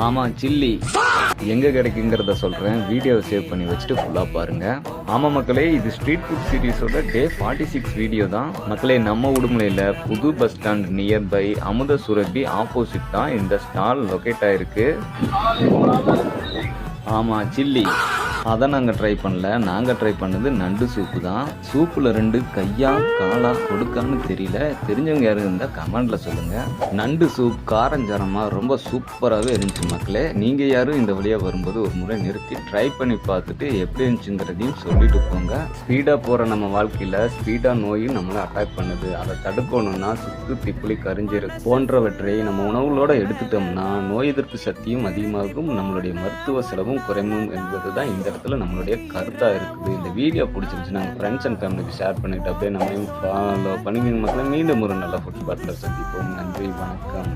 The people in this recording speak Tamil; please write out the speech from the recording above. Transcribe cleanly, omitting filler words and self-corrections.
ஆமாம், சில்லி எங்கே கிடைக்குங்கிறத சொல்கிறேன். வீடியோவை சேவ் பண்ணி வச்சுட்டு ஃபுல்லாக பாருங்கள். ஆமாம் மக்களே, இது ஸ்ட்ரீட் ஃபுட் சீரீஸோட டே 46 வீடியோ தான் மக்களே. நம்ம உடுமலையில் புது பஸ் ஸ்டாண்ட் நியர்பை அமுத சுரபி ஆப்போசிட் தான் இந்த ஸ்டால் லொக்கேட் ஆகிருக்கு. ஆமாம், சில்லி அதை நாங்கள் ட்ரை பண்ணல. நாங்கள் ட்ரை பண்ணது நண்டு சூப்பு தான். சூப்பில் 2 கையா காலா கொடுக்கான்னு தெரியல. தெரிஞ்சவங்க யாரும் இருந்தால் கமெண்டில் சொல்லுங்கள். நண்டு சூப் காரஞ்சாரமாக ரொம்ப சூப்பராகவே இருந்துச்சு மக்களே. நீங்கள் யாரும் இந்த வழியாக வரும்போது ஒரு முறை நிறுத்தி ட்ரை பண்ணி பார்த்துட்டு எப்படி இருந்துச்சுங்கிறதையும் சொல்லிட்டு போங்க. ஸ்பீடாக போகிற நம்ம வாழ்க்கையில் ஸ்பீடாக நோயும் நம்மளை அட்டாக் பண்ணுது. அதை தடுக்கணும்னா சுக்கு, திப்புளி, கரிஞ்சீரகம் போன்றவற்றை நம்ம உணவுகளோடு எடுத்துட்டோம்னா நோய் எதிர்ப்பு சக்தியும் அதிகமாகும், நம்மளுடைய மருத்துவ செலவும் குறையும் என்பது தான் இந்த இடத்துல நம்மளுடைய கருத்தாக இருக்குது. இந்த வீடியோ பிடிச்சிருந்துச்சுன்னா ஃப்ரெண்ட்ஸ் அண்ட் ஃபேமிலிக்கு ஷேர் பண்ணிட்டு அப்படியே நம்மளையும் ஃபாலோ பண்ணிக்கிங்க மக்களே. மீண்டும் ஒரு நல்ல ஃபுட் பார்ட்னர் சந்திப்போம். நன்றி, வணக்கம்.